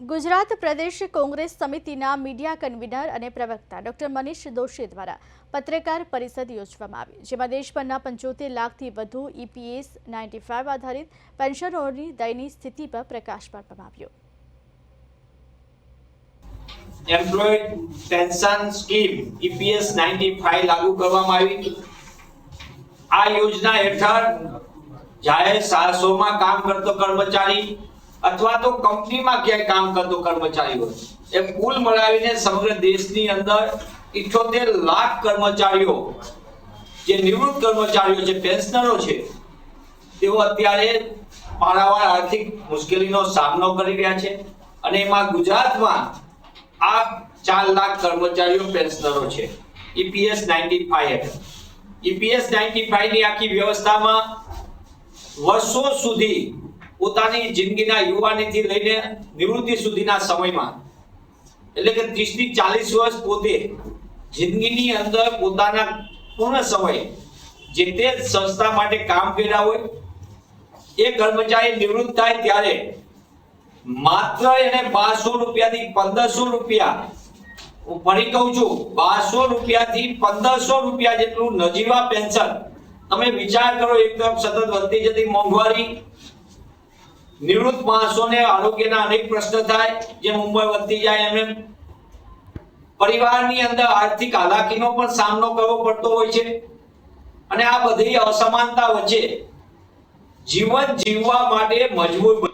ગુજરાત પ્રદેશ કોંગ્રેસ સમિતિના media convener અને પ્રવક્તા ડોક્ટર મનીષ દોશી દ્વારા પત્રકાર પરિષદ યોજવામાં આવી, જેમાં દેશભરના 75 લાખથી વધુ EPS 95 આધારિત પેન્શનરોની દયનીય સ્થિતિ પર પ્રકાશ પાડવામાં આવ્યો। એમ્પ્લોયડ પેન્શન સ્કીમ EPS 95 લાગુ કરવામાં આવી। આ યોજના હેઠળ જાહેર સાહસોમાં કામ કરતો કર્મચારી અથવા તો કંપનીમાં ક્યાંય કામ કરતો કર્મચારી હોય એ કુલ મળાવીને સમગ્ર દેશની અંદર 78 લાખ કર્મચારીઓ જે નિવૃત્ત કર્મચારીઓ છે, પેન્શનરો છે, તેઓ અત્યારે પારાવાર આર્થિક મુશ્કેલીનો સામનો કરી રહ્યા છે અને એમાં ગુજરાતમાં આ 4 લાખ કર્મચારીઓ પેન્શનરો છે। EPS 95 EPS 95 ની આખી વ્યવસ્થામાં વર્ષો સુધી પોતાની જિંદગીના યુવાનીથી લઈને નિવૃત્તિ સુધીના સમયમાં એટલે કે 30 થી 40 વર્ષ પોતે જિંદગીની અંદર પોતાના પૂર્ણ સમય જે તે સંસ્થા માટે કામ કર્યા હોય એ કર્મચારી નિવૃત્ત થાય ત્યારે માત્ર એને 1200 રૂપિયાથી 1500 રૂપિયા, હું ફરી કહું છું, 1200 રૂપિયાથી 1500 રૂપિયા જેટલું નજીવા પેન્શન। તમે વિચાર કરો, એકદમ સતત વધતી જતી મોંઘવારી, નિવૃત્ત માણસોને આરોગ્યના અનેક પ્રશ્ન થાય, જેમ ઉંમર વધતી જાય એમ પરિવારની અંદર આર્થિક હાલાકીનો પણ સામનો કરવો પડતો હોય છે અને આ બધી અસમાનતા વચ્ચે જીવન જીવવા માટે મજબૂર